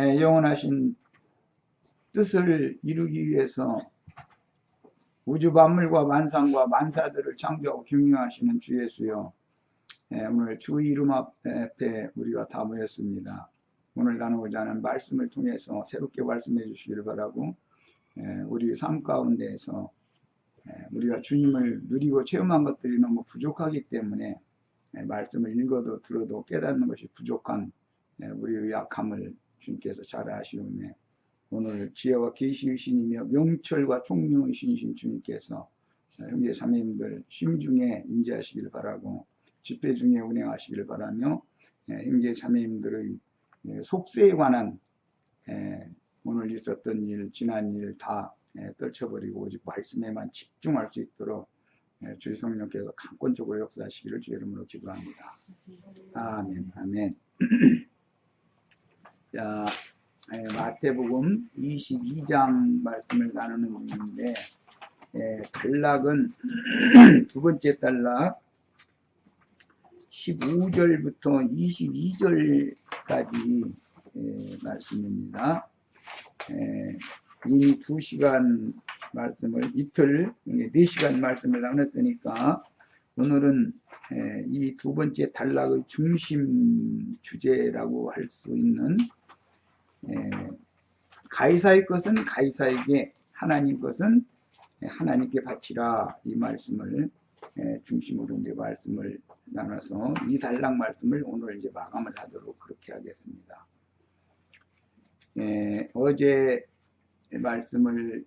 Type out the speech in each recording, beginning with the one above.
영원하신 뜻을 이루기 위해서 우주 만물과 만상과 만사들을 창조하고 경영하시는 주 예수여, 오늘 주 이름 앞에 우리가 다 모였습니다. 오늘 나누고자 하는 말씀을 통해서 새롭게 말씀해 주시기를 바라고, 우리 삶 가운데에서 우리가 주님을 누리고 체험한 것들이 너무 부족하기 때문에 말씀을 읽어도 들어도 깨닫는 것이 부족한 우리의 약함을 주님께서 잘 아시오매, 오늘 지혜와 계시의 신이며 명철과 총명의 신이신 주님께서 형제 자매님들 심중에 임재하시기를 바라고, 집회 중에 운행하시기를 바라며, 형제 자매님들의 속세에 관한 오늘 있었던 일, 지난 일 다 떨쳐버리고 오직 말씀에만 집중할 수 있도록 주의 성령께서 강권적으로 역사하시기를 주의 이름으로 기도합니다. 아멘, 아멘. 자, 마태복음 22장 말씀을 나누는 중인데, 단락은 두 번째 단락 15절부터 22절까지 말씀입니다. 이미 2시간 말씀을 이틀 4시간 말씀을 나눴으니까 오늘은 이 두 번째 단락의 중심 주제라고 할 수 있는 가이사의 것은 가이사에게, 하나님 것은 하나님께 바치라, 이 말씀을 중심으로 이제 말씀을 나눠서 이 단락 말씀을 오늘 이제 마감을 하도록 그렇게 하겠습니다. 어제 말씀을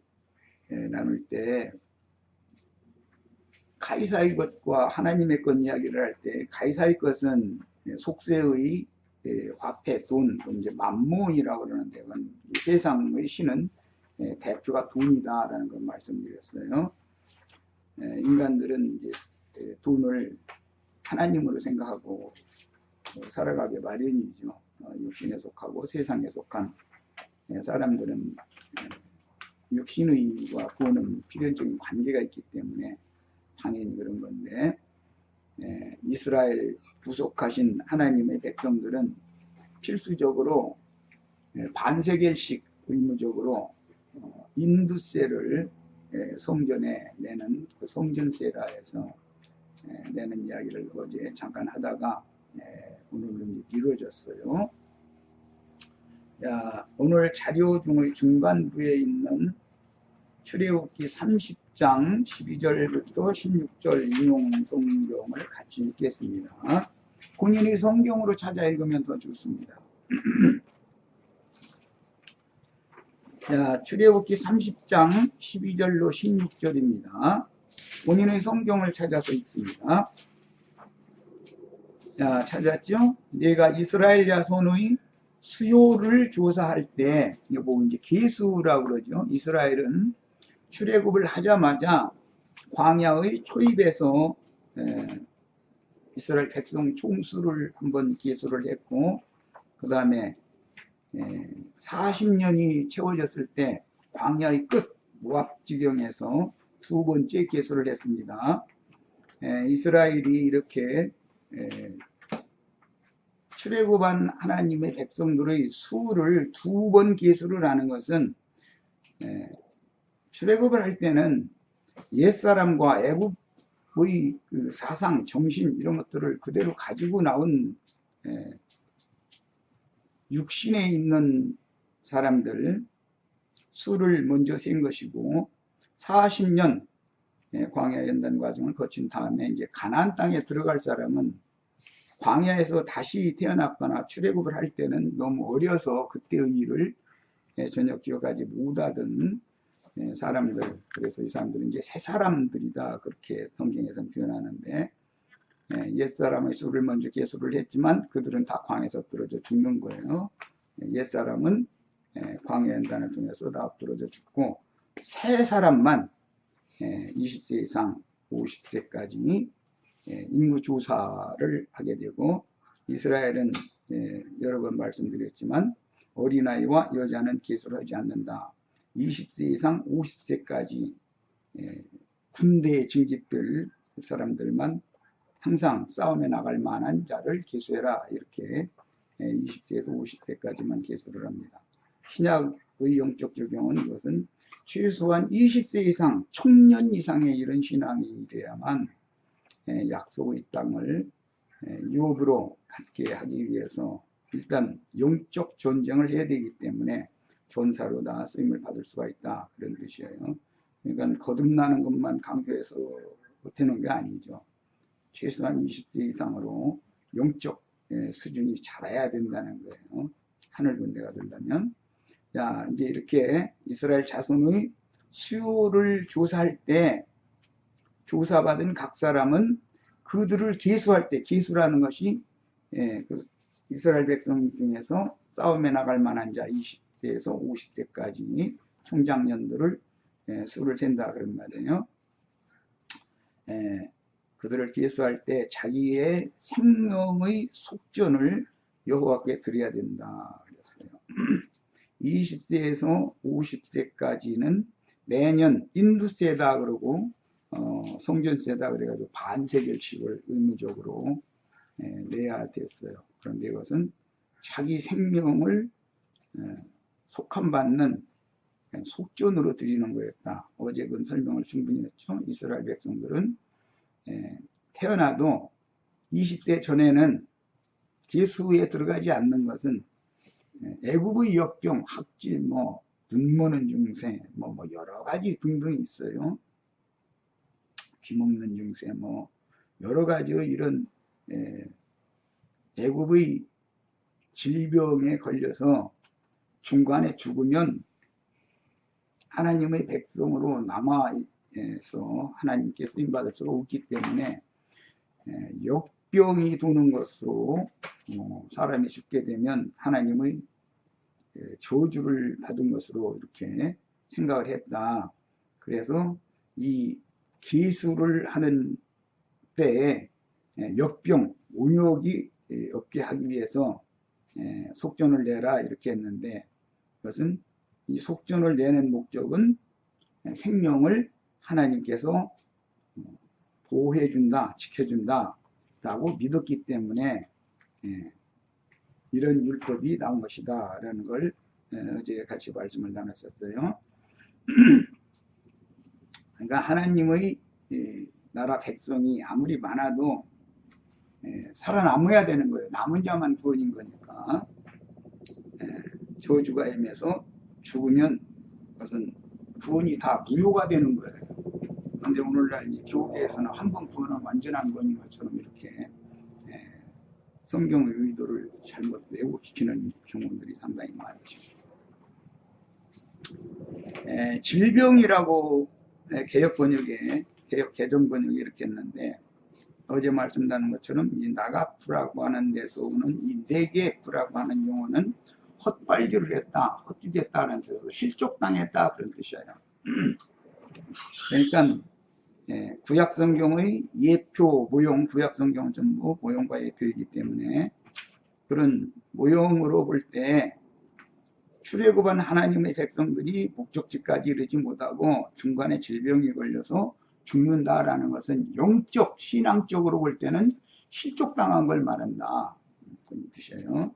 나눌 때 가이사의 것과 하나님의 것 이야기를 할 때, 가이사의 것은 속세의 화폐, 돈, 이제 만몬이라고 그러는데, 세상의 신은 대표가 돈이다라는 걸 말씀드렸어요. 인간들은 이제 돈을 하나님으로 생각하고 살아가게 마련이죠. 육신에 속하고 세상에 속한 사람들은 육신의와 돈은 필연적인 관계가 있기 때문에 당연히 그런 건데, 이스라엘 구속하신 하나님의 백성들은 필수적으로 반세겔씩 의무적으로 인두세를 성전에 내는, 그 성전세라에서 내는 이야기를 어제 잠깐 하다가 오늘은 이루어졌어요. 자, 오늘 자료 중의 중간부에 있는 출애굽기 30장 12절부터 16절 인용 성경을 같이 읽겠습니다. 본인이 성경으로 찾아 읽으면 더 좋습니다. 자, 출애굽기 30장 12절로 16절입니다. 본인의 성경을 찾아서 읽습니다. 자, 찾았죠? 내가 이스라엘 자손의 수요를 조사할 때, 이거 이제 계수라고 그러죠. 이스라엘은 출애굽을 하자마자 광야의 초입에서 이스라엘 백성 총수를 한번 계수를 했고, 그 다음에 40년이 채워졌을 때 광야의 끝 모압 지경에서 두 번째 계수를 했습니다. 이스라엘이 이렇게 출애굽한 하나님의 백성들의 수를 두 번 계수를 하는 것은, 출애굽을 할 때는 옛사람과 애굽의 그 사상, 정신 이런 것들을 그대로 가지고 나온 육신에 있는 사람들 수를 먼저 센 것이고, 40년 광야 연단 과정을 거친 다음에 이제 가나안 땅에 들어갈 사람은 광야에서 다시 태어났거나 출애굽을 할 때는 너무 어려서 그때의 일을 전혀 기억하지 못하던 사람들, 그래서 이 사람들은 이제 새 사람들이다, 그렇게 성경에서는 표현하는데, 옛사람의 수를 먼저 계수를 했지만 그들은 다 광야에서 엎드러져 죽는 거예요. 옛사람은 광야 연단을 통해서 다 엎드러져 죽고, 새 사람만 20세 이상 50세까지 인구조사를 하게 되고, 이스라엘은 여러 번 말씀드렸지만 어린아이와 여자는 계수를 하지 않는다. 20세 이상 50세까지 군대에 징집될 사람들만 항상 싸움에 나갈 만한 자를 계수해라, 이렇게 20세에서 50세까지만 계수를 합니다. 신약의 영적 적용은 이것은 최소한 20세 이상, 청년 이상의 이런 신앙이 돼야만 약속의 땅을 유업으로 갖게 하기 위해서 일단 영적 전쟁을 해야 되기 때문에 전사로 다 쓰임을 받을 수가 있다, 그런 뜻이에요. 그러니까 거듭나는 것만 강조해서 못하는 게 아니죠. 최소한 20세 이상으로 영적 수준이 자라야 된다는 거예요. 하늘 군대가 되려면. 자, 이제 이렇게 이스라엘 자손의 수요를 조사할 때 조사받은 각 사람은 그들을 계수할 때, 계수라는 것이 그 이스라엘 백성 중에서 싸움에 나갈 만한 자 20세에서 50세까지 총장년들을 수를 센다 그런 말이에요. 그들을 계수할 때 자기의 생명의 속전을 여호와께 드려야 된다 그랬어요. 20세에서 50세까지는 매년 인두세다 그러고 성전세다 그래가지고 반세겔씩을 의무적으로 내야 됐어요. 그런데 이것은 자기 생명을 속함받는 속전으로 드리는 거였다. 어제 그 설명을 충분히 했죠. 이스라엘 백성들은 태어나도 20세 전에는 계수에 들어가지 않는 것은 애국의 역병, 학질, 눈머는 증세, 여러 가지 등등이 있어요. 귀먹는 증세, 여러 가지의 이런 애국의 질병에 걸려서 중간에 죽으면 하나님의 백성으로 남아서 하나님께 쓰임받을 수가 없기 때문에 역병이 도는 것으로 사람이 죽게 되면 하나님의 저주를 받은 것으로 이렇게 생각을 했다. 그래서 이 계수를 하는 때에 역병, 온역이 없게 하기 위해서 속전을 내라 이렇게 했는데, 그것은 이 속전을 내는 목적은 생명을 하나님께서 보호해준다, 지켜준다 라고 믿었기 때문에 이런 율법이 나온 것이다 라는 걸 어제 같이 말씀을 나눴었어요. 그러니까 하나님의 나라 백성이 아무리 많아도 살아남아야 되는 거예요. 남은 자만 구원인 거니까. 저주가 임해서 죽으면 그것은 구원이 다 무효가 되는 거예요. 그런데 오늘날 이 교회에서는 한 번 구원은 완전한 구원인 것처럼 이렇게 성경의 의도를 잘못 왜곡시키는 경우들이 상당히 많죠. 질병이라고 개혁 개정 번역에 이렇게 했는데, 어제 말씀드린 것처럼 이 나가프라고 하는 데서 오는 이 네게프라고 하는 용어는 헛발질을 했다, 헛주됐다는 뜻으로 실족당했다 그런 뜻이에요. 그러니까 구약성경의 예표, 모형, 구약성경은 전부 모형과 예표이기 때문에 그런 모형으로 볼 때 출애굽한 하나님의 백성들이 목적지까지 이르지 못하고 중간에 질병이 걸려서 죽는다라는 것은 영적, 신앙적으로 볼 때는 실족당한 걸 말한다. 그런 뜻이에요.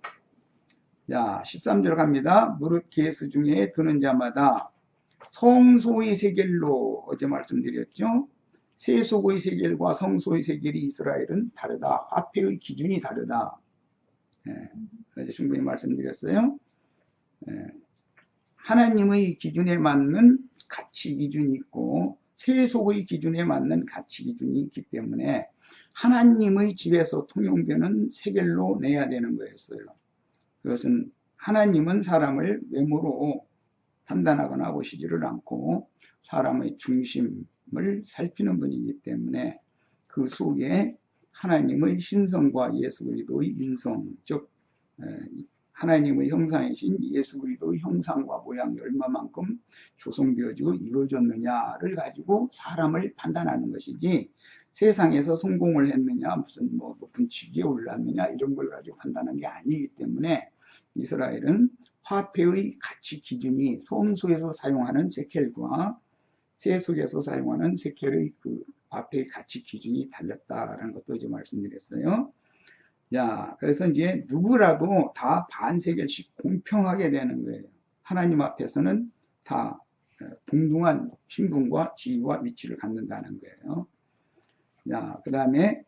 자, 13절 갑니다. 무릇 계수 중에 드는 자마다 성소의 세겔로, 어제 말씀드렸죠. 세속의 세겔과 성소의 세겔이 이스라엘은 다르다. 화폐의 기준이 다르다. 어제 충분히 말씀드렸어요. 하나님의 기준에 맞는 가치 기준이 있고 세속의 기준에 맞는 가치 기준이 있기 때문에 하나님의 집에서 통용되는 세겔로 내야 되는 거였어요. 그것은 하나님은 사람을 외모로 판단하거나 보시지를 않고 사람의 중심을 살피는 분이기 때문에 그 속에 하나님의 신성과 예수 그리스도의 인성, 즉 하나님의 형상이신 예수 그리스도의 형상과 모양이 얼마만큼 조성되어지고 이루어졌느냐를 가지고 사람을 판단하는 것이지, 세상에서 성공을 했느냐, 무슨 높은 직위에 올랐느냐 이런 걸 가지고 판단하는 게 아니기 때문에 이스라엘은 화폐의 가치 기준이 성소에서 사용하는 세켈과 세속에서 사용하는 세켈의 그 화폐의 가치 기준이 달랐다라는 것도 이제 말씀드렸어요. 자, 그래서 이제 누구라도 다 반세겔씩 공평하게 되는 거예요. 하나님 앞에서는 다 동등한 신분과 지위와 위치를 갖는다는 거예요. 자, 그 다음에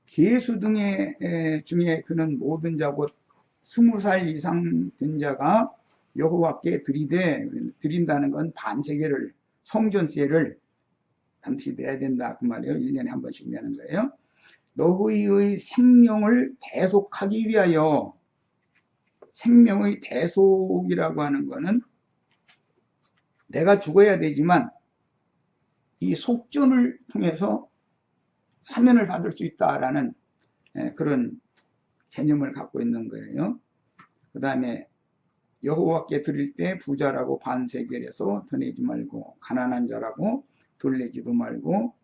계수 등의 중에 그는 모든 자 곧 20살 이상 된 자가 여호와께 드린다는 건 반세겔을 성전세를 반드시 내야 된다 그 말이에요. 1년에 한 번씩 내는 거예요. 너희의 생명을 대속하기 위하여, 생명의 대속이라고 하는 거는 내가 죽어야 되지만 이 속전을 통해서 사면을 받을 수 있다라는 그런 개념을 갖고 있는 거예요. 그 다음에 여호와께 드릴 때 부자라고 반세겔에서 더 내지 말고 가난한 자라고 덜 내지도 말고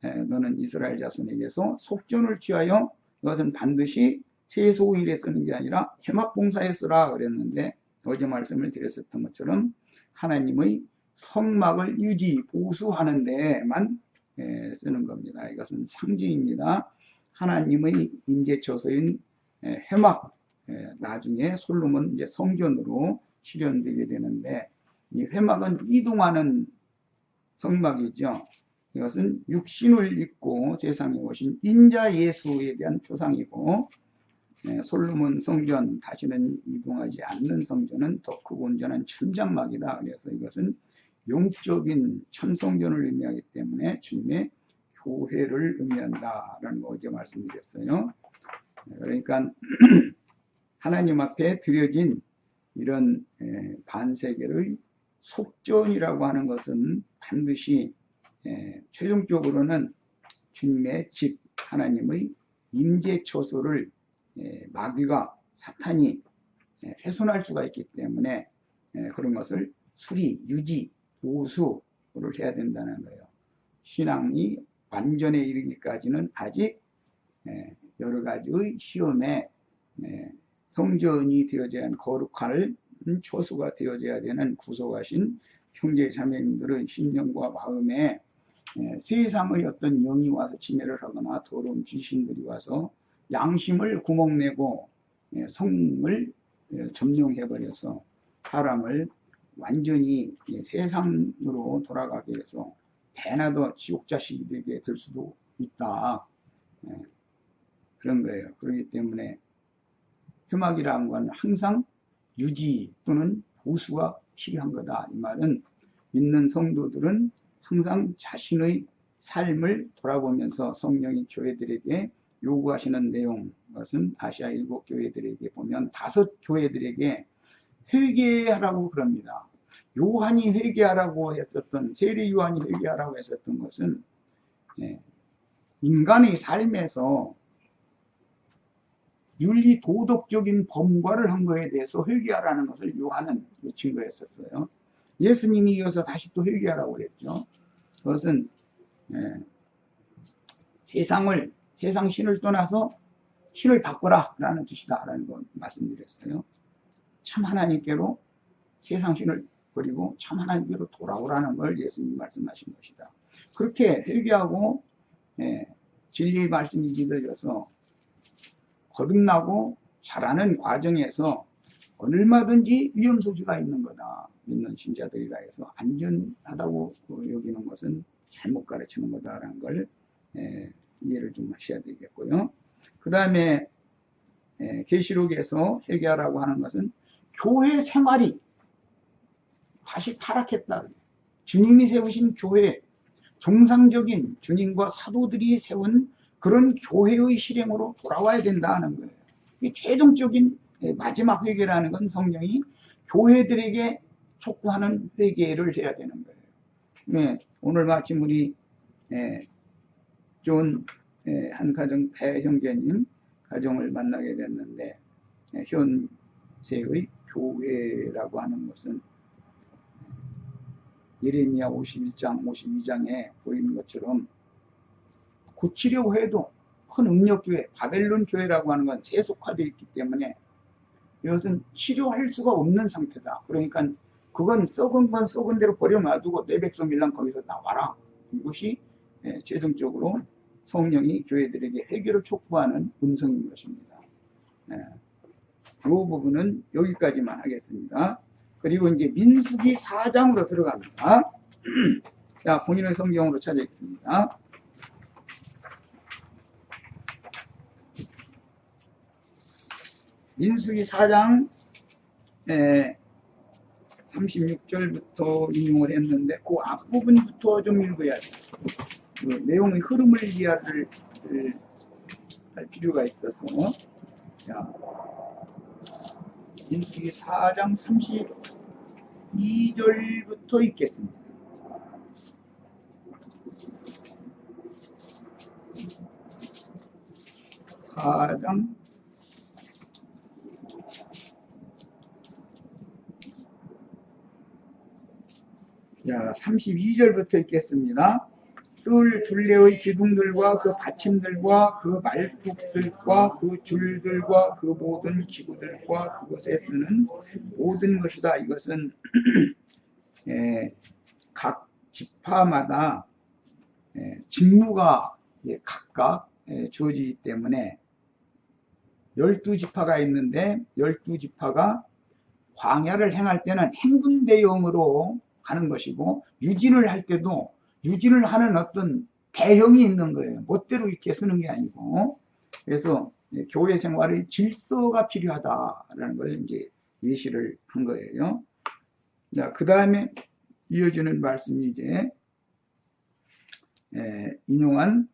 너는 이스라엘 자손에게서 속전을 취하여 이것은 반드시 세소일에 쓰는 게 아니라 회막봉사에 쓰라 그랬는데 어제 말씀을 드렸었던 것처럼 하나님의 성막을 유지 보수하는 데만 쓰는 겁니다. 이것은 상징입니다. 하나님의 임재처소인 회막, 나중에 솔로몬 이제 성전으로 실현되게 되는데 이 회막은 이동하는 성막이죠. 이것은 육신을 입고 세상에 오신 인자 예수에 대한 표상이고, 솔로몬 성전, 다시는 이동하지 않는 성전은 더 크고 온전한 천장막이다. 그래서 이것은 영적인 천성전을 의미하기 때문에 주님의 교회를 의미한다라는 거 어제 말씀드렸어요. 그러니까 하나님 앞에 드려진 이런 반세겔의 속전이라고 하는 것은 반드시 최종적으로는 주님의 집, 하나님의 임재처소를 마귀가, 사탄이 훼손할 수가 있기 때문에 그런 것을 수리, 유지, 보수를 해야 된다는 거예요. 신앙이 완전에 이르기까지는 아직 여러 가지의 시험에 성전이 되어져야 하는 거룩할 초수가 되어져야 되는 구속하신 형제 자매님들의 심령과 마음에 세상의 어떤 영이 와서 침해를 하거나 더러운 귀신들이 와서 양심을 구멍내고 성을 점령해버려서 사람을 완전히 세상으로 돌아가게 해서 배나 더 지옥 자식이 되게 될 수도 있다. 그런 거예요. 그렇기 때문에 회막이라는 건 항상 유지 또는 보수가 필요한 거다. 이 말은 믿는 성도들은 항상 자신의 삶을 돌아보면서 성령이 교회들에게 요구하시는 내용, 그것은 아시아 7교회들에게 보면 5교회들에게 회개하라고 그럽니다. 요한이 회개하라고 했었던, 세례 요한이 회개하라고 했었던 것은 인간의 삶에서 윤리 도덕적인 범과를 한 거에 대해서 회개하라는 것을 요한은 외친 거였었어요. 예수님이 이어서 다시 또 회개하라고 했죠. 그것은 세상 신을 떠나서 신을 바꾸라 라는 뜻이다 라는 걸 말씀드렸어요. 참 하나님께로 세상 신을 버리고 참 하나님께로 돌아오라는 걸 예수님이 말씀하신 것이다. 그렇게 회개하고 진리의 말씀이 믿어져서 거듭나고 자라는 과정에서 얼마든지 위험소지가 있는 거다. 믿는 신자들이라 해서 안전하다고 여기는 것은 잘못 가르치는 거다라는 걸 이해를 좀 하셔야 되겠고요. 그 다음에 계시록에서 회개하라고 하는 것은 교회 생활이 다시 타락했다. 주님이 세우신 교회, 정상적인 주님과 사도들이 세운 그런 교회의 실행으로 돌아와야 된다는 거예요. 이 최종적인 마지막 회개라는 건 성령이 교회들에게 촉구하는 회개를 해야 되는 거예요. 오늘 마침 우리 좋은 한 가정 배 형제님 가정을 만나게 됐는데 현세의 교회라고 하는 것은 예레미야 51장, 52장에 보이는 것처럼 고치려고 해도 큰 음력교회, 바벨론 교회라고 하는 건 세속화되어 있기 때문에 이것은 치료할 수가 없는 상태다. 그러니까 그건 썩은 건 썩은 대로 버려놔두고 내 백성일랑 거기서 나와라. 이것이 최종적으로 성령이 교회들에게 회개를 촉구하는 음성인 것입니다. 이 부분은 여기까지만 하겠습니다. 그리고 이제 민수기 4장으로 들어갑니다. 자, 본인의 성경으로 찾아있습니다. 민수기 4장 36절부터 인용을 했는데 그 앞부분부터 좀 읽어야 돼요. 그 내용의 흐름을 이해를 할 필요가 있어서. 자, 민수기 4장 32절부터 읽겠습니다. 자, 32절부터 읽겠습니다. 뜰 둘레의 기둥들과 그 받침들과 그 말뚝들과 그 줄들과 그 모든 기구들과 그것에 쓰는 모든 것이다. 이것은 각 지파마다 직무가 각각 주어지기 때문에 12지파가 있는데 12지파가 광야를 행할 때는 행군 대용으로 하는 것이고 유진을 할 때도 유진을 하는 어떤 대형이 있는 거예요. 멋대로 이렇게 쓰는 게 아니고. 그래서 교회 생활의 질서가 필요하다라는 걸 이제 예시를 한 거예요. 자, 그 다음에 이어지는 말씀이 이제 인용한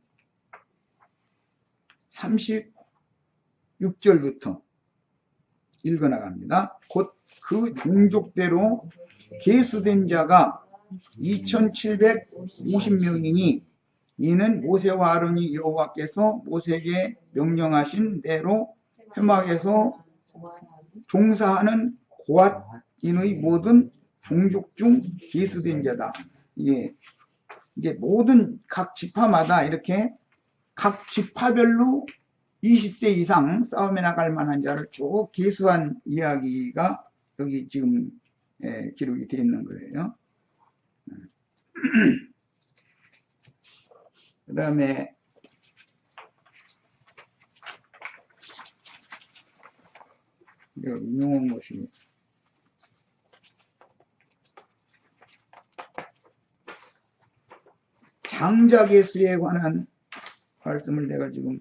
36절부터 읽어나갑니다. 곧 그 종족대로 계수된 자가 2750명이니 이는 모세와 아론이 여호와께서 모세에게 명령하신 대로 회막에서 종사하는 고앗인의 모든 종족 중 계수된 자다. 이게 모든 각 지파마다 이렇게 각 지파별로 20세 이상 싸움에 나갈 만한 자를 쭉 계수한 이야기가 여기 지금 기록이 되어 있는 거예요. 그 다음에 내가 인용한 것이 장자계수에 관한 말씀을 내가 지금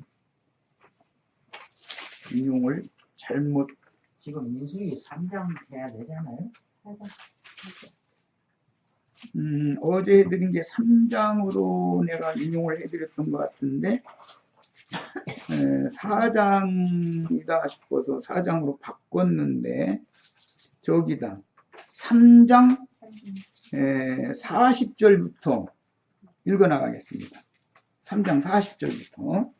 인용을 잘못 지금 민수기 3장 해야 되잖아요. 어제 해드린 게 3장으로 내가 인용을 해드렸던 것 같은데 4장이다 싶어서 4장으로 바꿨는데 저기다 3장 40절부터 읽어나가겠습니다. 3장 40절부터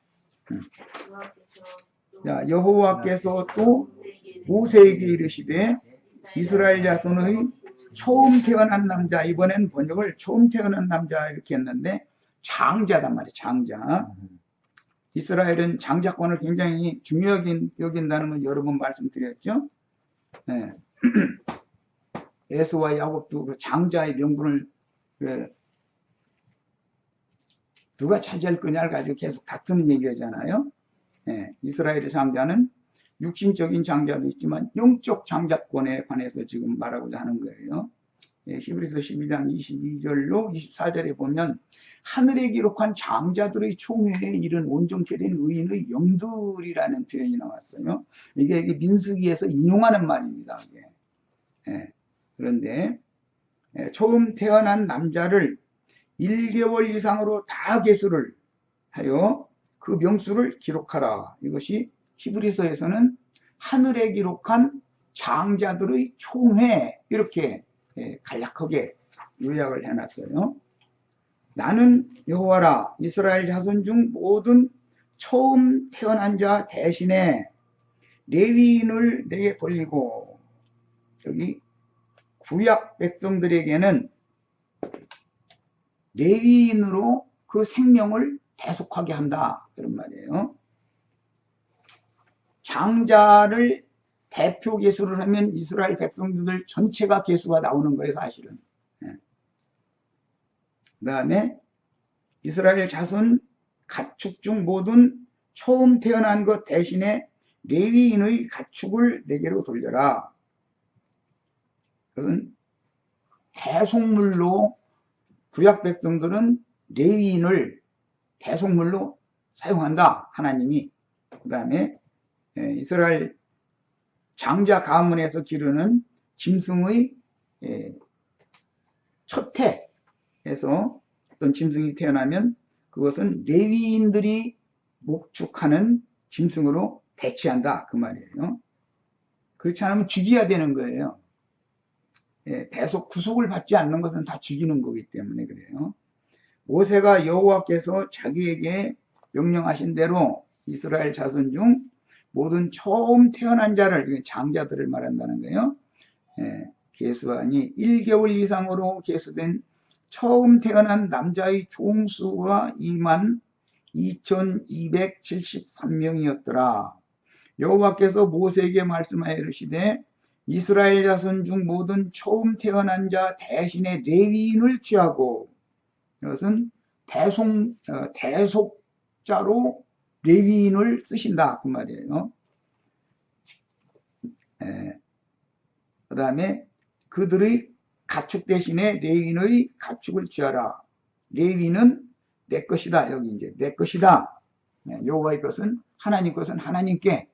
자, 여호와께서 또 모세에게 이르시되 이스라엘 자손의 처음 태어난 남자, 이번엔 번역을 처음 태어난 남자 이렇게 했는데 장자단 말이에요. 장자. 이스라엘은 장자권을 굉장히 중요하게 여긴다는 걸 여러 번 말씀드렸죠. 네. 에서와 야곱도 그 장자의 명분을 누가 차지할 거냐를 가지고 계속 다투는 얘기잖아요. 네. 이스라엘의 장자는 육신적인 장자도 있지만 영적 장자권에 관해서 지금 말하고자 하는 거예요. 히브리서 12장 22절로 24절에 보면 하늘에 기록한 장자들의 총회에 이른 온전케 된 의인의 영들이라는 표현이 나왔어요. 이게 민수기에서 인용하는 말입니다. 그런데 처음 태어난 남자를 1개월 이상으로 다 계수를 하여 그 명수를 기록하라. 이것이 히브리서에서는 하늘에 기록한 장자들의 총회 이렇게 간략하게 요약을 해놨어요. 나는 여호와라 이스라엘 자손 중 모든 처음 태어난 자 대신에 레위인을 내게 돌리고 여기 구약 백성들에게는 레위인으로 그 생명을 대속하게 한다 그런 말이에요. 장자를 대표 계수를 하면 이스라엘 백성들 전체가 계수가 나오는 거예요, 사실은. 그 다음에 이스라엘 자손 가축 중 모든 처음 태어난 것 대신에 레위인의 가축을 내게로 돌려라. 그것은 대속물로 구약 백성들은 레위인을 대속물로 사용한다. 하나님이. 그 다음에 이스라엘 장자 가문에서 기르는 짐승의 첫 해에서 어떤 짐승이 태어나면 그것은 레위인들이 목축하는 짐승으로 대치한다. 그 말이에요. 그렇지 않으면 죽여야 되는 거예요. 대속 구속을 받지 않는 것은 다 죽이는 거기 때문에 그래요. 모세가 여호와께서 자기에게 명령하신 대로 이스라엘 자손 중 모든 처음 태어난 자를, 장자들을 말한다는 거예요. 계수하니 1개월 이상으로 계수된 처음 태어난 남자의 총수가 22,273명이었더라. 여호와께서 모세에게 말씀하여 이르시되 이스라엘 자손 중 모든 처음 태어난 자 대신에 레위인을 취하고, 이것은 대속자로 레위인을 쓰신다 그 말이에요. 그 다음에 그들의 가축 대신에 레위인의 가축을 취하라. 레위인은 내 것이다. 여기 이제 내 것이다. 여호와의 것은 하나님 것은 하나님께,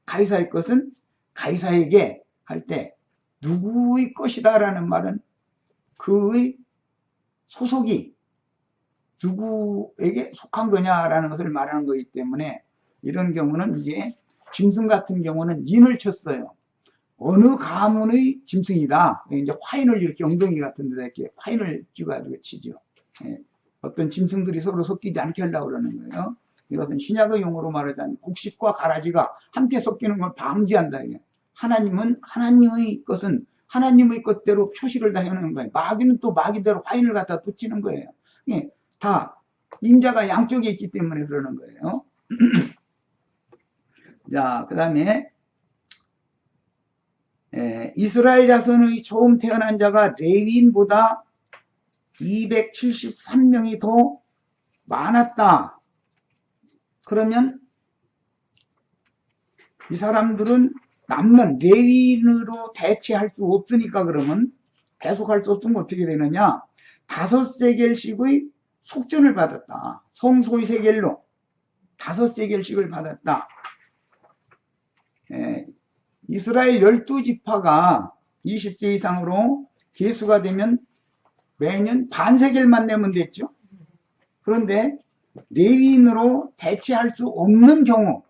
가이사의 것은 가이사에게 할 때 누구의 것이다라는 말은 그의 소속이 누구에게 속한 거냐라는 것을 말하는 거기 때문에, 이런 경우는 이제 짐승 같은 경우는 인을 쳤어요. 어느 가문의 짐승이다. 이제 화인을 이렇게 엉덩이 같은 데다 이렇게 화인을 쥐가지고 치죠. 어떤 짐승들이 서로 섞이지 않게 하려고 그러는 거예요. 이것은 신약의 용어로 말하자면 곡식과 가라지가 함께 섞이는 걸 방지한다. 하나님은 하나님의 것은 하나님의 것대로 표시를 다 해놓는 거예요. 마귀는 또 마귀대로 화인을 갖다 붙이는 거예요. 다 인자가 양쪽에 있기 때문에 그러는 거예요. 자, 그 다음에 이스라엘 자손의 처음 태어난 자가 레위인보다 273명이 더 많았다. 그러면 이 사람들은 남는 레위인으로 대체할 수 없으니까, 그러면 대속할 수 없으면 어떻게 되느냐, 5세겔씩의 속전을 받았다. 성소의 세겔로 5세겔씩을 받았다. 이스라엘 12지파가 20세 이상으로 계수가 되면 매년 반세겔만 내면 됐죠. 그런데 레위인으로 대체할 수 없는 경우,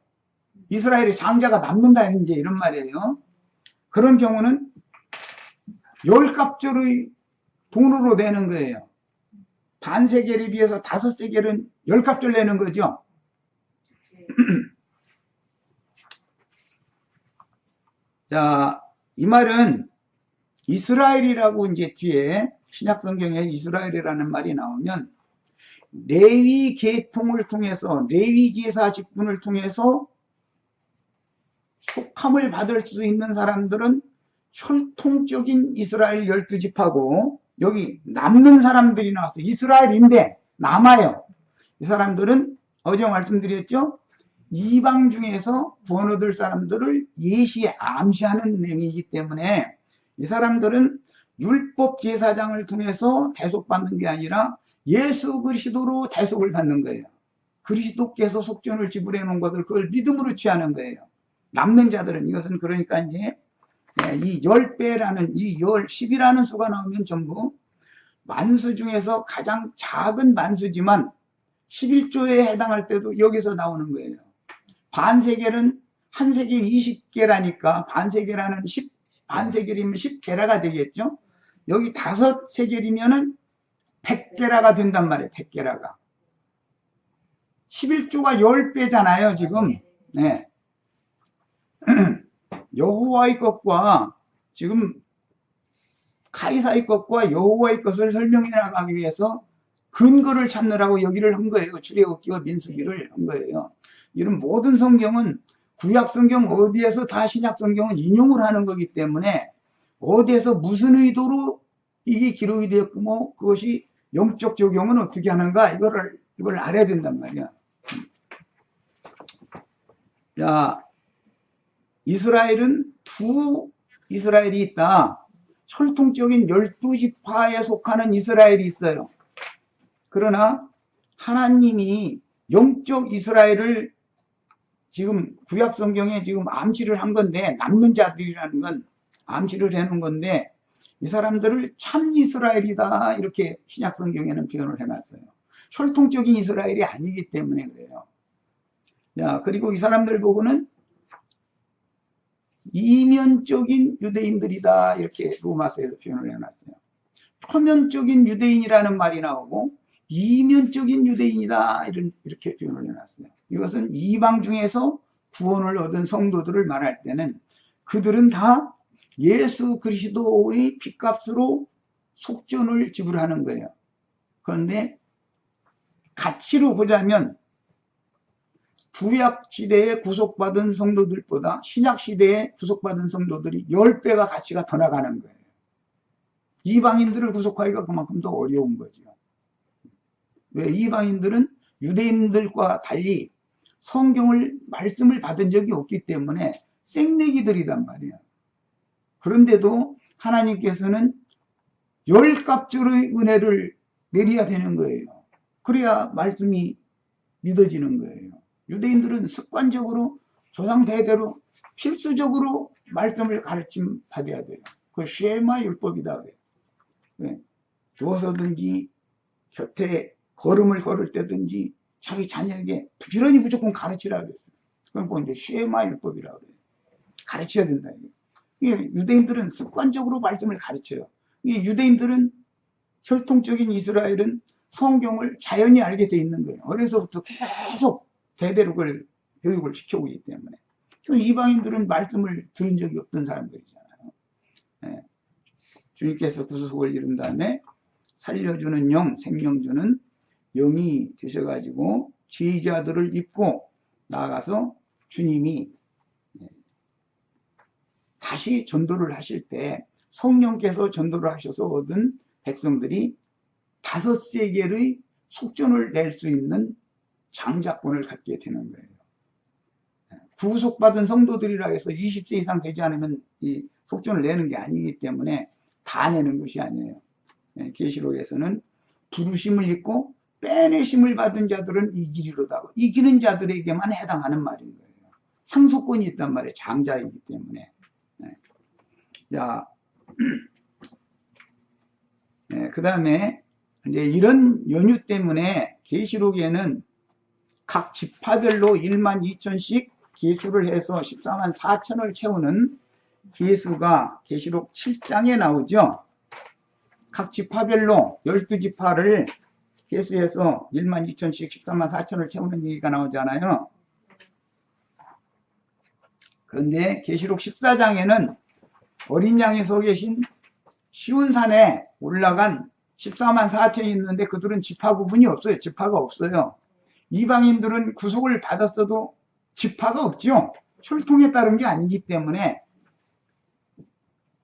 이스라엘의 장자가 남는다 이제 이런 말이에요. 그런 경우는 10갑절의 돈으로 내는 거예요. 반세겔에 비해서 5세겔은 10갑절 내는 거죠. 자, 이 말은 이스라엘이라고 이제 뒤에 신약 성경에 이스라엘이라는 말이 나오면 레위 계통을 통해서, 레위 제사 직분을 통해서 속함을 받을 수 있는 사람들은 혈통적인 이스라엘 12지파고, 여기 남는 사람들이 나왔어요. 이스라엘인데 남아요. 이 사람들은 어제 말씀드렸죠. 이방 중에서 구원 얻을 사람들을 암시하는 내용이기 때문에 이 사람들은 율법 제사장을 통해서 대속받는 게 아니라 예수 그리스도로 대속을 받는 거예요. 그리스도께서 속전을 지불해 놓은 것을 그걸 믿음으로 취하는 거예요. 남는 자들은, 이것은 그러니까 이제 이 10배라는, 이 10이라는 수가 나오면 전부 만수 중에서 가장 작은 만수지만 11조에 해당할 때도 여기서 나오는 거예요. 반세겔은 한 세겔 20개라니까 반세겔하는 반세겔이면 10게라가 되겠죠. 여기 5세겔이면은 100게라가 된단 말이에요. 100게라가 11조가 10배잖아요 지금. 네. 여호와의 것과 지금 카이사의 것과 여호와의 것을 설명해 나가기 위해서 근거를 찾느라고 여기를 한 거예요. 출애굽기와 민수기를 한 거예요. 이런 모든 성경은 구약 성경 어디에서 다 신약 성경은 인용을 하는 거기 때문에 어디에서 무슨 의도로 이게 기록이 되었고 뭐 그것이 영적 적용은 어떻게 하는가 이걸 알아야 된단 말이야. 자, 이스라엘은 두 이스라엘이 있다. 혈통적인 12지파에 속하는 이스라엘이 있어요. 그러나 하나님이 영적 이스라엘을 지금 구약 성경에 지금 암시를 한 건데, 남는 자들이라는 건 암시를 해놓은 건데, 이 사람들을 참 이스라엘이다 이렇게 신약 성경에는 표현을 해놨어요. 혈통적인 이스라엘이 아니기 때문에 그래요. 야, 그리고 이 사람들 보고는 이면적인 유대인들이다 이렇게 로마서에서 표현을 해놨어요. 표면적인 유대인이라는 말이 나오고 이면적인 유대인이다 이렇게 표현을 해놨어요. 이것은 이방 중에서 구원을 얻은 성도들을 말할 때는 그들은 다 예수 그리스도의 핏값으로 속전을 지불하는 거예요. 그런데 가치로 보자면 구약 시대에 구속받은 성도들보다 신약 시대에 구속받은 성도들이 10배가 가치가 더 나가는 거예요. 이방인들을 구속하기가 그만큼 더 어려운 거죠. 왜? 이방인들은 유대인들과 달리 성경을 말씀을 받은 적이 없기 때문에 생내기들이란 말이에요. 그런데도 하나님께서는 10값절의 은혜를 내려야 되는 거예요. 그래야 말씀이 믿어지는 거예요. 유대인들은 습관적으로 조상 대대로 필수적으로 말씀을 가르침 받아야 돼요. 그 쉐마 율법이다 그래요. 네. 누워서든지 곁에 걸음을 걸을 때든지 자기 자녀에게 부지런히 무조건 가르치라 그랬어요. 그건 뭐 이제 쉐마 율법이라고 그래요. 가르쳐야 된다. 이게 유대인들은 습관적으로 말씀을 가르쳐요. 이게 유대인들은 혈통적인 이스라엘은 성경을 자연히 알게 돼 있는 거예요. 어려서부터 계속 대대로 그걸 교육을 시켜오기 때문에. 이방인들은 말씀을 들은 적이 없던 사람들이잖아요. 네. 주님께서 구속을 이룬 다음에 살려주는 영, 생명 주는 영이 되셔가지고 지휘자들을 입고 나아가서 주님이 다시 전도를 하실 때 성령께서 전도를 하셔서 얻은 백성들이 5세겔의 속전을 낼 수 있는 장자권을 갖게 되는 거예요. 구속받은 성도들이라 해서 20세 이상 되지 않으면 이 속전을 내는 게 아니기 때문에 다 내는 것이 아니에요. 계시록에서는 부르심을 입고 빼내심을 받은 자들은 이기리로다. 이기는 자들에게만 해당하는 말인 거예요. 상속권이 있단 말이에요. 장자이기 때문에. 자, 그 다음에 이제 이런 연유 때문에 계시록에는 각 지파별로 12,000씩 계수를 해서 144,000을 채우는 계수가 계시록 7장에 나오죠. 각 지파별로 12지파를 계수해서 12,000씩 144,000을 채우는 얘기가 나오잖아요. 그런데 계시록 14장에는 어린 양이 서 계신 시온산에 올라간 144,000이 있는데 그들은 지파 구분이 없어요. 지파가 없어요. 이방인들은 구속을 받았어도 지파가 없죠. 혈통에 따른 게 아니기 때문에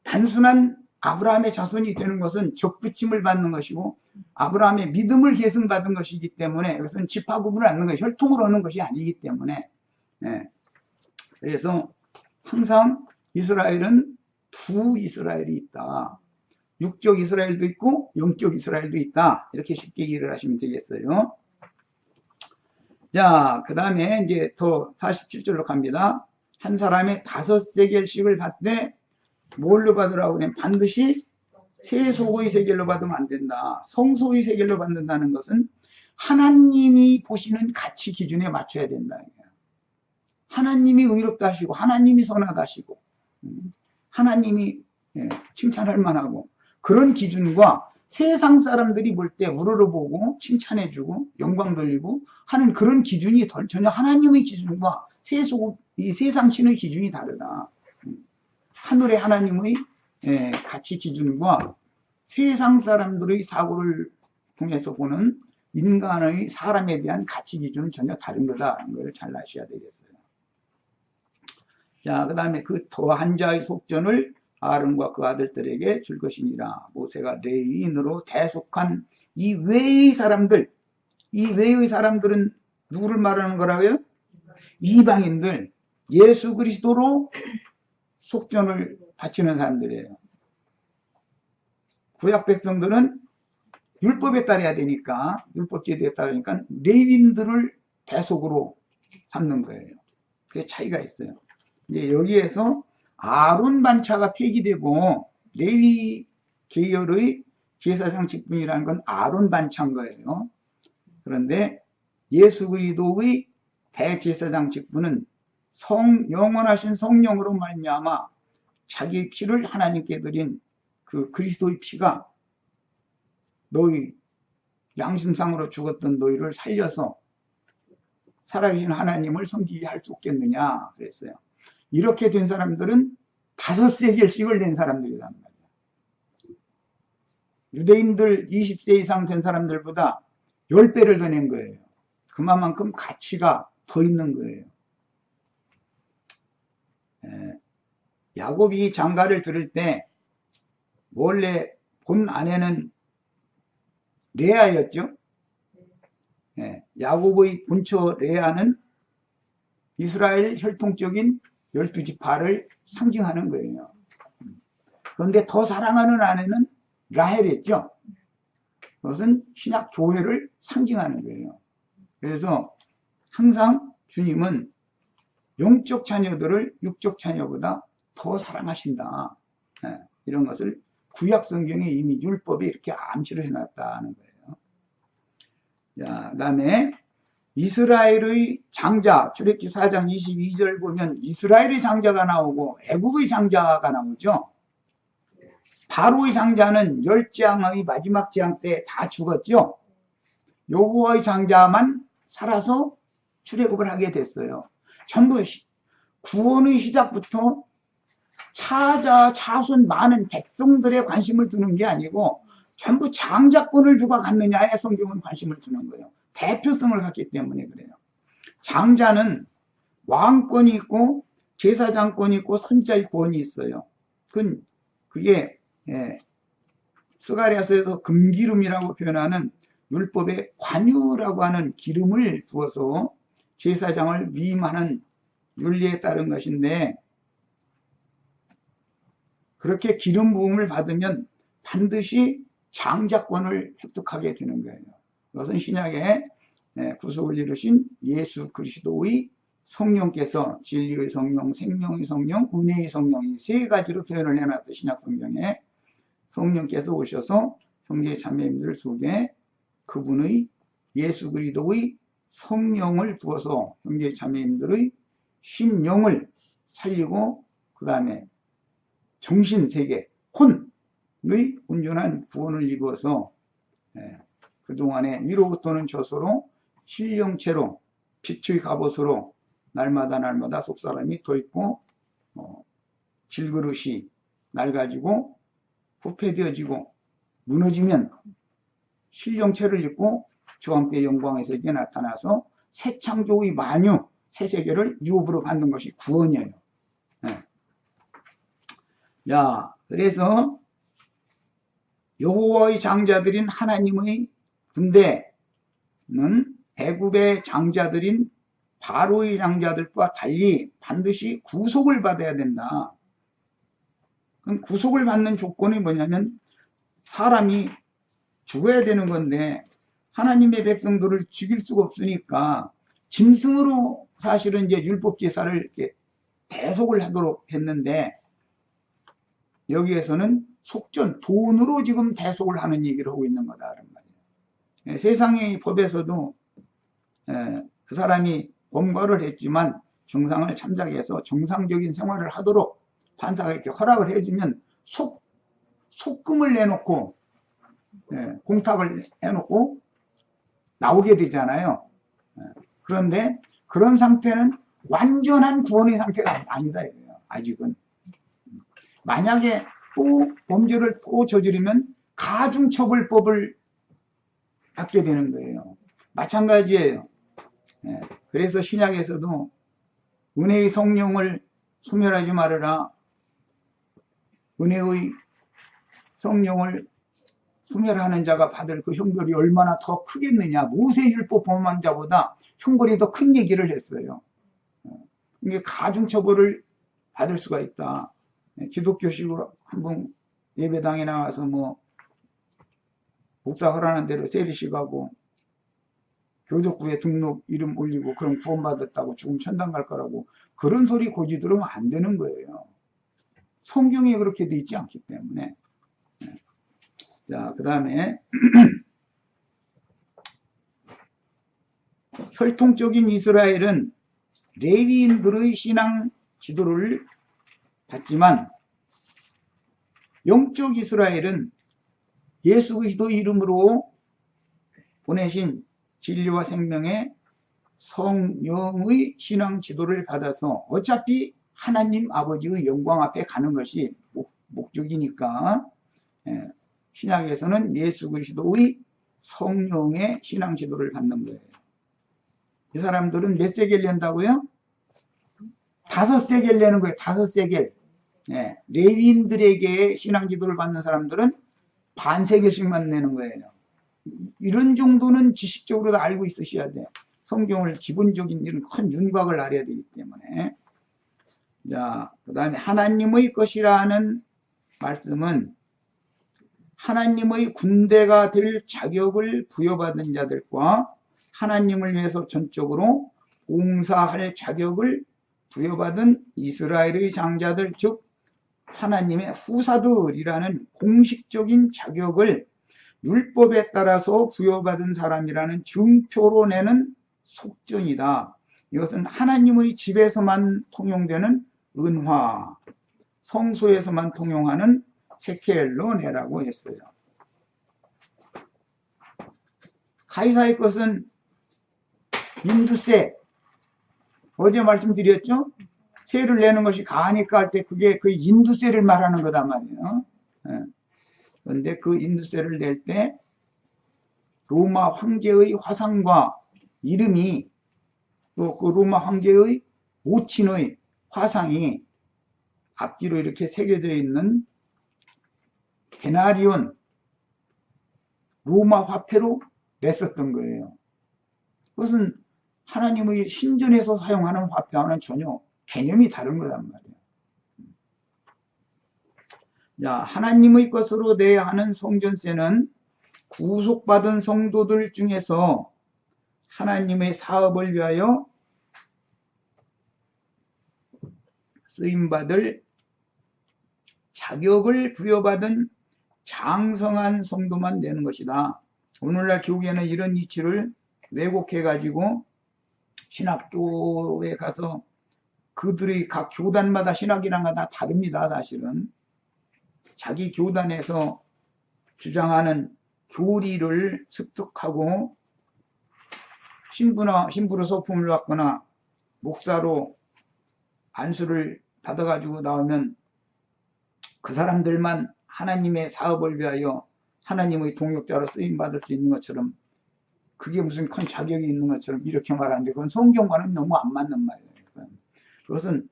단순한 아브라함의 자손이 되는 것은 적부침을 받는 것이고 아브라함의 믿음을 계승받은 것이기 때문에 이것은 지파 구분을 하는 거예요. 혈통으로 하는 것이 아니기 때문에. 그래서 항상 이스라엘은 두 이스라엘이 있다. 육적 이스라엘도 있고 영적 이스라엘도 있다. 이렇게 쉽게 이해를 하시면 되겠어요. 자, 그 다음에 이제 더 47절로 갑니다. 한 사람의 5세겔씩을 받되 뭘로 받으라고 그러면 반드시 세속의 세겔로 받으면 안 된다. 성소의 세겔로 받는다는 것은 하나님이 보시는 가치 기준에 맞춰야 된다. 하나님이 의롭다 하시고 하나님이 선하다 하시고 하나님이 칭찬할 만하고 그런 기준과 세상 사람들이 볼 때 우러러보고 칭찬해주고 영광 돌리고 하는 그런 기준이 전혀 하나님의 기준과 이 세상 신의 기준이 다르다. 하늘의 하나님의 가치 기준과 세상 사람들의 사고를 통해서 보는 인간의 사람에 대한 가치 기준은 전혀 다른 거다. 이걸 잘 아셔야 되겠어요. 자, 그 다음에 그 더한 자의 속전을 아론과 그 아들들에게 줄 것이니라. 모세가 레위인으로 대속한 이 외의 사람들, 이 외의 사람들은 누구를 말하는 거라고요? 이방인들. 예수 그리스도로 속전을 바치는 사람들이에요. 구약 백성들은 율법에 따라야 되니까, 율법제도에 따르니까 레위인들을 대속으로 삼는 거예요. 그게 차이가 있어요. 이제 여기에서 아론 반차가 폐기되고 레위 계열의 제사장 직분이라는 건 아론 반차인 거예요. 그런데 예수 그리스도의 대제사장 직분은 영원하신 성령으로 말미암아 자기 피를 하나님께 드린 그 그리스도의 피가 너희 양심상으로 죽었던 너희를 살려서 살아계신 하나님을 섬기게 할 수 없겠느냐 그랬어요. 이렇게 된 사람들은 5세겔씩을 낸 사람들이란 말이에요. 유대인들 20세 이상 된 사람들보다 10배를 더 낸 거예요. 그만큼 가치가 더 있는 거예요. 야곱이 장가를 들을 때 원래 본 아내는 레아였죠. 야곱의 본처 레아는 이스라엘 혈통적인 12지파를 상징하는 거예요. 그런데 더 사랑하는 아내는 라헬이었죠. 그것은 신약 교회를 상징하는 거예요. 그래서 항상 주님은 영적 자녀들을 육적 자녀보다 더 사랑하신다. 이런 것을 구약 성경에 이미 율법에 이렇게 암시를 해놨다는 거예요. 자, 그 다음에 이스라엘의 장자, 출애굽기 4장 22절 보면 이스라엘의 장자가 나오고 애국의 장자가 나오죠. 바로의 장자는 10재앙의 마지막 재앙 때 다 죽었죠. 여호와의 장자만 살아서 출애굽을 하게 됐어요. 전부 구원의 시작부터 차손 많은 백성들의 관심을 두는 게 아니고 전부 장자권을 누가 갖느냐에 성경은 관심을 두는 거예요. 대표성을 갖기 때문에 그래요. 장자는 왕권이 있고 제사장권이 있고 선자의 권이 있어요. 그게 스가랴서에서 금기름이라고 표현하는 율법의 관유라고 하는 기름을 두어서 제사장을 위임하는 윤리에 따른 것인데, 그렇게 기름 부음을 받으면 반드시 장자권을 획득하게 되는 거예요. 그것은 신약에 구속을 이루신 예수 그리스도의 성령께서 진리의 성령, 생명의 성령, 은혜의 성령 이 세 가지로 표현을 해놨어요. 신약 성경에 성령께서 오셔서 형제 자매님들 속에 그분의 예수 그리스도의 성령을 부어서 형제 자매님들의 심령을 살리고 그 다음에 정신세계, 혼의 온전한 구원을 이루어서 그동안에 위로부터는 저소로 신령체로 빛의 갑옷으로 날마다 속사람이 더 있고 질그릇이 낡아지고 부패되어지고 무너지면 신령체를 입고 주와 함께 영광의 세계에 나타나서 새 창조의 만유, 새 세계를 유업으로 받는 것이 구원이에요. 자, 그래서 여호와의 장자들인 하나님의 군대는 애굽의 장자들인 바로의 장자들과 달리 반드시 구속을 받아야 된다. 그럼 구속을 받는 조건이 뭐냐면 사람이 죽어야 되는 건데 하나님의 백성들을 죽일 수가 없으니까 짐승으로 사실은 이제 율법 제사를 이렇게 대속을 하도록 했는데, 여기에서는 속전, 돈으로 지금 대속을 하는 얘기를 하고 있는 거다. 세상의 법에서도 그 사람이 범과를 했지만 정상을 참작해서 정상적인 생활을 하도록 판사가 이렇게 허락을 해주면 속금을 내놓고 공탁을 해놓고 나오게 되잖아요. 그런데 그런 상태는 완전한 구원의 상태가 아니다 이거예요. 아직은. 만약에 또 범죄를 또 저지르면 가중처벌법을 받게 되는 거예요. 마찬가지예요. 그래서 신약에서도 은혜의 성령을 소멸하지 말아라. 은혜의 성령을 소멸하는 자가 받을 그 형벌이 얼마나 더 크겠느냐. 모세율법 범한 자보다 형벌이 더 큰 얘기를 했어요. 이게 가중처벌을 받을 수가 있다. 기독교식으로 한번 예배당에 나와서 뭐 목사 허락하는 대로 세리식 하고 교족부에 등록 이름 올리고 그럼 구원받았다고 죽으면 천당 갈 거라고 그런 소리 고지 들으면 안 되는 거예요. 성경에 그렇게 돼 있지 않기 때문에. 자, 그 다음에 혈통적인 이스라엘은 레위인들의 신앙 지도를 받지만 영적 이스라엘은 예수 그리스도 이름으로 보내신 진리와 생명의 성령의 신앙 지도를 받아서 어차피 하나님 아버지의 영광 앞에 가는 것이 목적이니까 신약에서는 예수 그리스도의 성령의 신앙 지도를 받는 거예요. 이 사람들은 몇 세겔 낸다고요? 5세겔 내는 거예요. 5세겔. 레위인들에게 신앙 지도를 받는 사람들은 반세겔씩만 내는 거예요. 이런 정도는 지식적으로 다 알고 있으셔야 돼요. 성경을 기본적인 이런 큰 윤곽을 알아야 되기 때문에. 자, 그 다음에 하나님의 것이라는 말씀은 하나님의 군대가 될 자격을 부여받은 자들과 하나님을 위해서 전적으로 봉사할 자격을 부여받은 이스라엘의 장자들, 즉 하나님의 후사들이라는 공식적인 자격을 율법에 따라서 부여받은 사람이라는 증표로 내는 속전이다. 이것은 하나님의 집에서만 통용되는 은화, 성소에서만 통용하는 세켈로 내라고 했어요. 가이사의 것은 인두세, 어제 말씀드렸죠? 세를 내는 것이 가하니까 할 때 그게 그 인두세를 말하는 거단 말이에요. 그런데 그 인두세를 낼 때 로마 황제의 화상과 이름이 또 그 로마 황제의 모친의 화상이 앞뒤로 이렇게 새겨져 있는 데나리온 로마 화폐로 냈었던 거예요. 그것은 하나님의 신전에서 사용하는 화폐와는 전혀 개념이 다른 거란 말이에요. 자, 하나님의 것으로 내야 하는 성전세는 구속받은 성도들 중에서 하나님의 사업을 위하여 쓰임받을 자격을 부여받은 장성한 성도만 내는 것이다. 오늘날 교회는 이런 이치를 왜곡해가지고 신학교에 가서 그들의 각 교단마다 신학이란 건 다 다릅니다. 사실은 자기 교단에서 주장하는 교리를 습득하고 신부로 소품을 받거나 목사로 안수를 받아가지고 나오면 그 사람들만 하나님의 사업을 위하여 하나님의 동역자로 쓰임받을 수 있는 것처럼 그게 무슨 큰 자격이 있는 것처럼 이렇게 말하는데 그건 성경과는 너무 안 맞는 말이에요. 그것은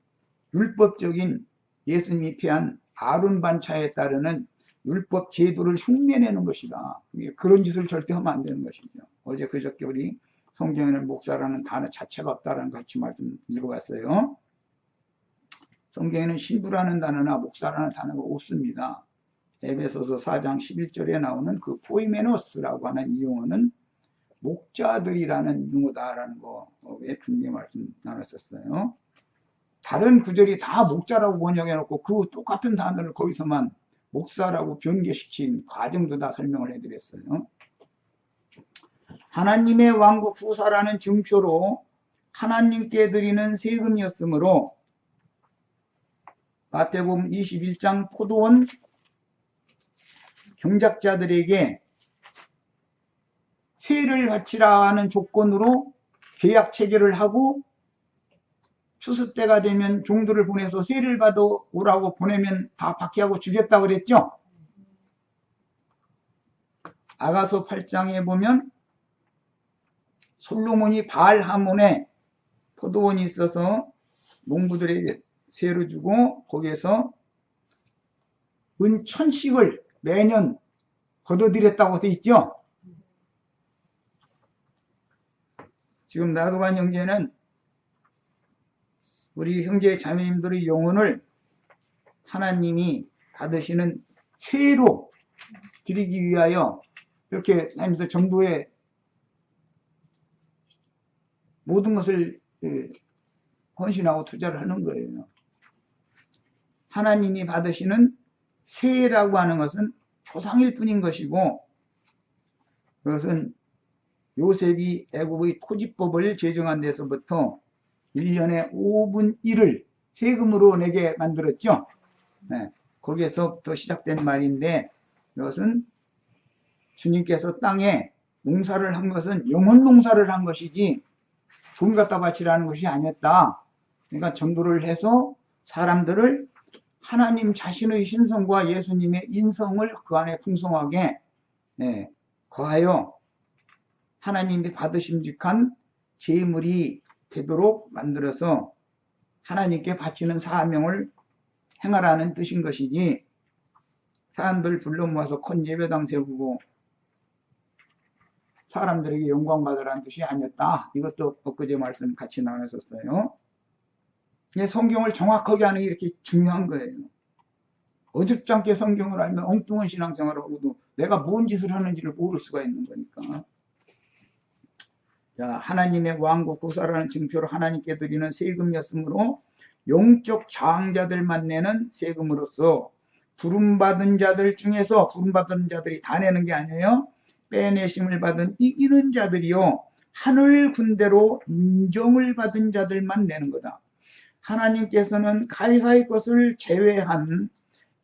율법적인 예수님이 폐한 아론 반차에 따르는 율법 제도를 흉내내는 것이다. 그런 짓을 절대 하면 안 되는 것이죠. 어제 그저께 우리 성경에는 목사라는 단어 자체가 없다라는 같이 말씀 읽어봤어요. 성경에는 신부라는 단어나 목사라는 단어가 없습니다. 에베소서 4장 11절에 나오는 그 포이메노스라고 하는 이 용어는 목자들이라는 용어다라는 거에 분명히 말씀 나눴었어요. 다른 구절이 다 목자라고 번역해놓고 그 똑같은 단어를 거기서만 목사라고 변개시킨 과정도 다 설명을 해드렸어요. 하나님의 왕국 후사라는 증표로 하나님께 드리는 세금이었으므로 마태복음 21장 포도원 경작자들에게 세를 바치라는 조건으로 계약 체결을 하고 추수 때가 되면 종들을 보내서 세를 받아 오라고 보내면 다 박해하고 죽였다고 그랬죠. 아가서 8장에 보면 솔로몬이 바알 하몬에 포도원이 있어서 농부들에게 세를 주고 거기에서 은 1000씩을 매년 거둬들였다고 돼 있죠. 지금 나도관 형제는 우리 형제 자매님들의 영혼을 하나님이 받으시는 세로 드리기 위하여 이렇게 하면서 정부에 모든 것을 헌신하고 투자를 하는 거예요. 하나님이 받으시는 세라고 하는 것은 표상일 뿐인 것이고, 그것은 요셉이 애굽의 토지법을 제정한 데서부터 1년에 5분 1을 세금으로 내게 만들었죠. 네, 거기에서부터 시작된 말인데, 이것은 주님께서 땅에 농사를 한 것은 영혼 농사를 한 것이지 돈 갖다 바치라는 것이 아니었다. 그러니까 전도를 해서 사람들을 하나님 자신의 신성과 예수님의 인성을 그 안에 풍성하게 거하여 하나님이 받으심직한 제물이 되도록 만들어서 하나님께 바치는 사명을 행하라는 뜻인 것이지, 사람들 불러 모아서 큰 예배당 세우고 사람들에게 영광 받으라는 뜻이 아니었다. 이것도 엊그제 말씀 같이 나눴었어요. 성경을 정확하게 하는 게 이렇게 중요한 거예요. 어줍지 않게 성경을 알면 엉뚱한 신앙생활을 하고도 내가 뭔 짓을 하는지를 모를 수가 있는 거니까. 자, 하나님의 왕국 구사라는 증표로 하나님께 드리는 세금이었으므로 영적 장자들만 내는 세금으로서 부름받은 자들 중에서, 부름받은 자들이 다 내는 게 아니에요. 빼내심을 받은 이기는 자들이요, 하늘 군대로 인정을 받은 자들만 내는 거다. 하나님께서는 가이사의 것을 제외한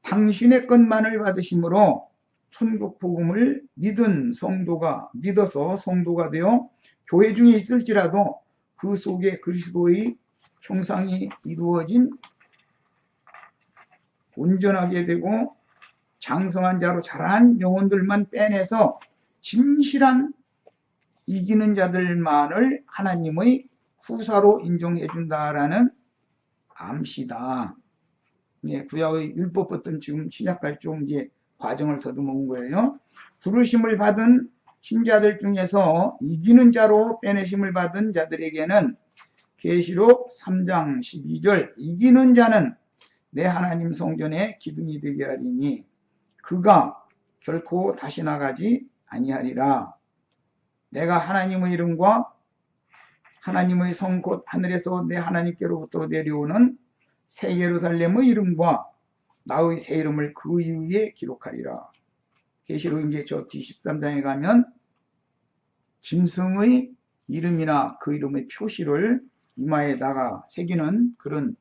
당신의 것만을 받으심으로 천국 복음을 믿어서 성도가 되어 교회 중에 있을지라도 그 속에 그리스도의 형상이 이루어진 온전하게 되고 장성한 자로 자란 영혼들만 빼내서 진실한 이기는 자들만을 하나님의 후사로 인정해 준다라는 암시다. 구약의 율법부터 지금 신약까지 좀 이제 과정을 더듬어온 거예요. 부르심을 받은 신자들 중에서 이기는 자로 빼내심을 받은 자들에게는 계시록 3장 12절, 이기는 자는 내 하나님 성전의 기둥이 되게 하리니 그가 결코 다시 나가지 아니하리라. 내가 하나님의 이름과 하나님의 성 곧 하늘에서 내 하나님께로부터 내려오는 새 예루살렘의 이름과 나의 새 이름을 그 위에 기록하리라. 계시록 이제 저 D13장에 가면 짐승의 이름이나 그 이름의 표시를 이마에다가 새기는 그런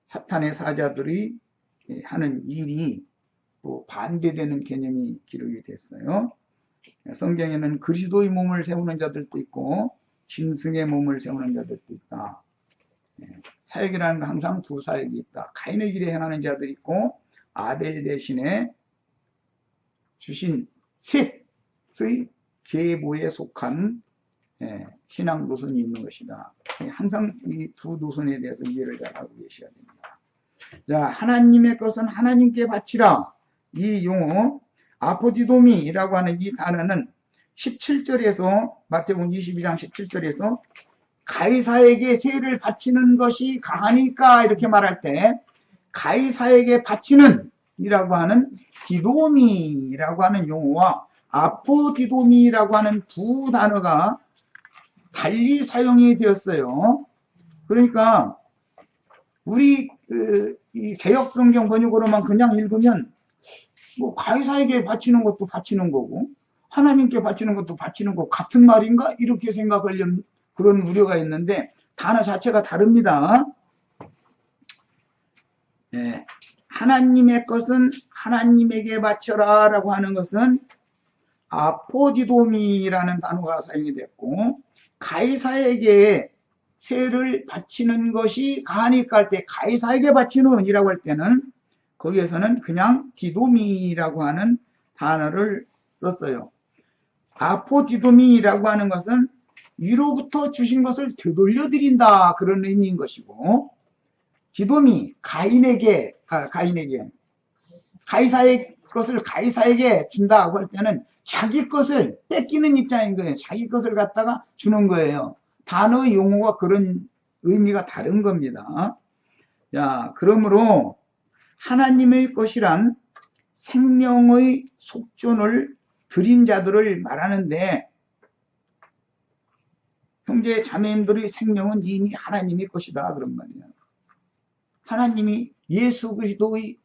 사탄의 사자들이 하는 일이 또 반대되는 개념이 기록이 됐어요. 성경에는 그리스도의 몸을 세우는 자들도 있고 짐승의 몸을 세우는 자들도 있다. 사역이라는 건 항상 두 사역이 있다. 가인의 길에 행하는 자들이 있고 아벨 대신에 주신 셋의 계보에 속한 신앙 노선이 있는 것이다. 항상 이 두 노선에 대해서 이해를 잘하고 계셔야 됩니다. 자, 하나님의 것은 하나님께 바치라. 이 용어 아포디도미라고 하는 이 단어는 17절에서 마태복음 22장 17절에서 가이사에게 세를 바치는 것이 가하니까 이렇게 말할 때 가이사에게 바치는 이라고 하는 디도미라고 하는 용어와 아포디도미라고 하는 두 단어가 달리 사용이 되었어요. 그러니까 우리 이 개역 성경 번역으로만 그냥 읽으면 뭐 가이사에게 바치는 것도 바치는 거고 하나님께 바치는 것도 바치는 거 같은 말인가 이렇게 생각하려는 그런 우려가 있는데 단어 자체가 다릅니다. 하나님의 것은 하나님에게 바쳐라 라고 하는 것은 아포디도미라는 단어가 사용이 됐고, 가이사에게 세를 바치는 것이 가하니까 할 때 가이사에게 바치는 이라고 할 때는 거기에서는 그냥 디도미라고 하는 단어를 썼어요. 아포디도미라고 하는 것은 위로부터 주신 것을 되돌려 드린다 그런 의미인 것이고, 디도미 가인에게 가이사의 것을 가이사에게 준다고 할 때는 자기 것을 뺏기는 입장인 거예요. 자기 것을 갖다가 주는 거예요. 단어의 용어가 그런 의미가 다른 겁니다. 자, 그러므로 하나님의 것이란 생명의 속전을 드린 자들을 말하는데, 형제 자매님들의 생명은 이미 하나님의 것이다 그런 말이에요. 하나님이 예수 그리스도의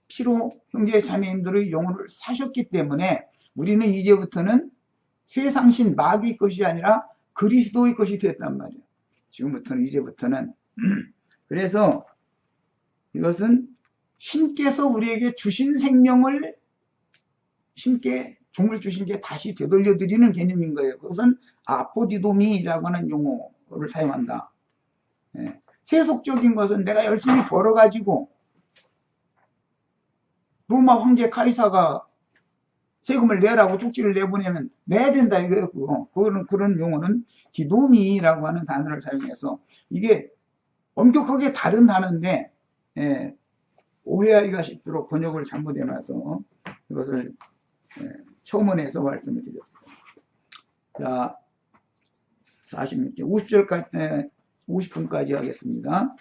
피로 형제 자매님들의 영혼을 사셨기 때문에 우리는 이제부터는 세상신 마귀의 것이 아니라 그리스도의 것이 됐단 말이에요. 지금부터는 이제부터는. 그래서 이것은 신께서 우리에게 주신 생명을 신께 종을 주신 게 다시 되돌려 드리는 개념인 거예요. 그것은 아포디도미라고 하는 용어를 사용한다. 예. 세속적인 것은 내가 열심히 벌어가지고 로마 황제 카이사가 세금을 내라고 쪽지를 내보내면 내야 된다 이거예요. 그런 용어는 디도미라고 하는 단어를 사용해서 이게 엄격하게 다른 단어인데 오해하기가 쉽도록 번역을 잘못해놔서 이것을 처음원에서 말씀을 드렸어요. 자, 46절, 50절까지, 50분까지 하겠습니다.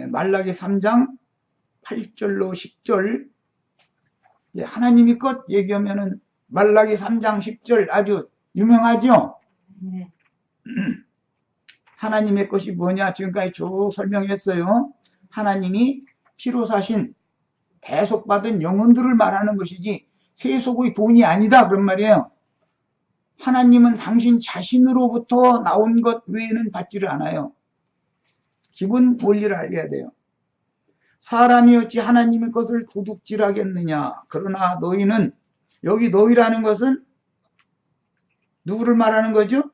말라기 3장 8절로 10절, 하나님이 것 얘기하면은 말라기 3장 10절 아주 유명하죠? 네. 하나님의 것이 뭐냐? 지금까지 쭉 설명했어요. 하나님이 피로 사신 대속받은 영혼들을 말하는 것이지 세속의 돈이 아니다 그런 말이에요. 하나님은 당신 자신으로부터 나온 것 외에는 받지를 않아요. 기본 원리를 알려야 돼요. 사람이 어찌 하나님의 것을 도둑질하겠느냐. 그러나 너희는, 여기 너희라는 것은 누구를 말하는 거죠?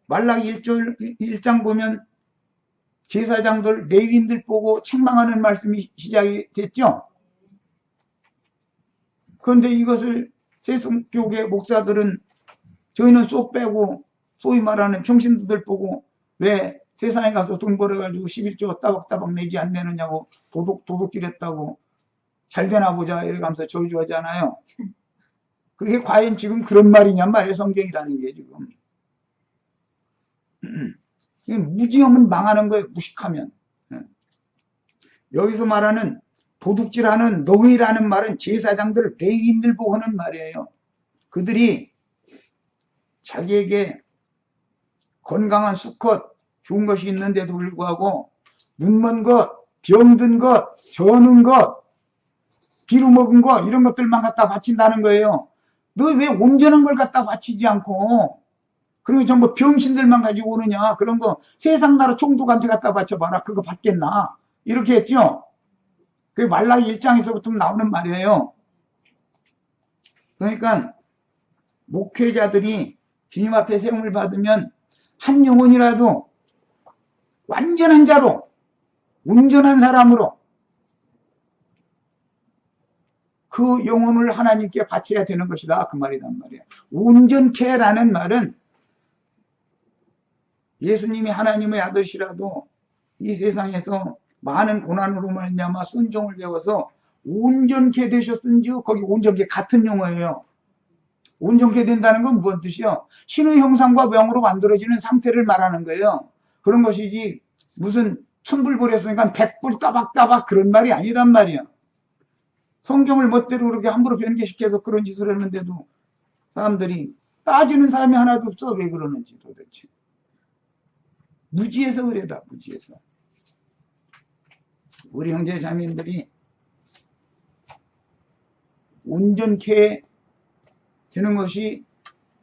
말라기 1장 보면 제사장들, 레위인들 보고 책망하는 말씀이 시작이 됐죠? 그런데 이것을 세속교계 목사들은 저희는 쏙 빼고 소위 말하는 평신도들 보고 왜 세상에 가서 돈 벌어가지고 11조 따박따박 내지 안 내느냐고 도둑질했다고 잘 되나 보자 이러면서 저주하잖아요. 그게 과연 지금 그런 말이냔 말이에요. 성경이라는 게 지금. 무지하면 망하는 거예요. 무식하면. 여기서 말하는 도둑질하는 너희라는 말은 제사장들, 레위인들 보고 하는 말이에요. 그들이 자기에게 건강한 수컷, 좋은 것이 있는데도 불구하고 눈먼 것, 병든 것, 저는 것, 비루 먹은 것 이런 것들만 갖다 바친다는 거예요. 너 왜 온전한 걸 갖다 바치지 않고 그리고 전부 병신들만 가지고 오느냐. 그런 거 세상 나라 총독한테 갖다 바쳐봐라. 그거 받겠나. 이렇게 했죠. 그게 말라기 1장에서부터 나오는 말이에요. 그러니까 목회자들이 주님 앞에 세움을 받으면 한 영혼이라도 완전한 자로, 온전한 사람으로 그 영혼을 하나님께 바쳐야 되는 것이다. 그 말이란 말이에요. 온전케라는 말은 예수님이 하나님의 아들이라도 이 세상에서 많은 고난으로 말미암아 순종을 배워서 온전케 되셨은지 거기 온전케 같은 용어예요. 온전케 된다는 건 무슨 뜻이요? 신의 형상과 명으로 만들어지는 상태를 말하는 거예요. 그런 것이지 무슨 천불 버렸으니까 백불 따박따박 그런 말이 아니란 말이야. 성경을 멋대로 그렇게 함부로 변개시켜서 그런 짓을 했는데도 사람들이 따지는 사람이 하나도 없어. 왜 그러는지 도대체. 무지해서 그래다. 무지해서. 우리 형제 자매님들이 온전케 되는 것이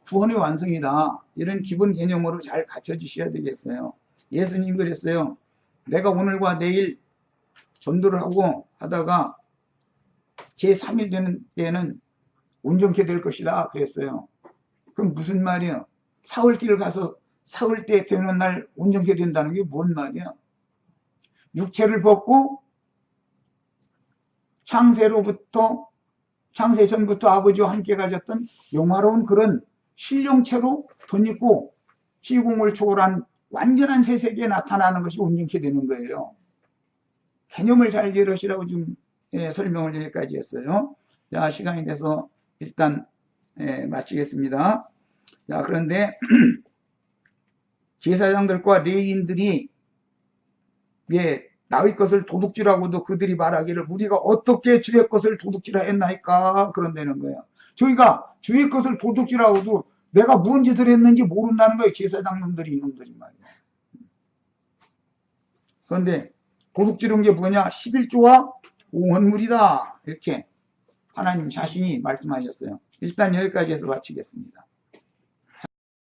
구원의 완성이다. 이런 기본 개념으로 잘 갖춰주셔야 되겠어요. 예수님이 그랬어요. 내가 오늘과 내일 전도를 하고 하다가 제3일 되는 때에는 온전케 될 것이다. 그랬어요. 그럼 무슨 말이에요? 사흘길 가서 사흘 때 되는 날 온전케 된다는 게 뭔 말이야? 육체를 벗고 창세 전부터 아버지와 함께 가졌던 영화로운 그런 신령체로 덧입고 시공을 초월한 완전한 새 세계에 나타나는 것이 온전케 되는 거예요. 개념을 잘 이해하시라고 좀 설명을 여기까지 했어요. 자, 시간이 돼서 일단 마치겠습니다. 자, 그런데 제사장들과 레위인들이 나의 것을 도둑질하고도 그들이 말하기를 우리가 어떻게 주의 것을 도둑질하였나이까 그런다는 거예요. 저희가 주의 것을 도둑질하고도 내가 무슨 짓을 했는지 모른다는 거예요. 제사장놈들이 이놈들이 말이에요. 그런데 도둑질한 게 뭐냐? 11조와 공헌물이다. 이렇게 하나님 자신이 말씀하셨어요. 일단 여기까지 해서 마치겠습니다.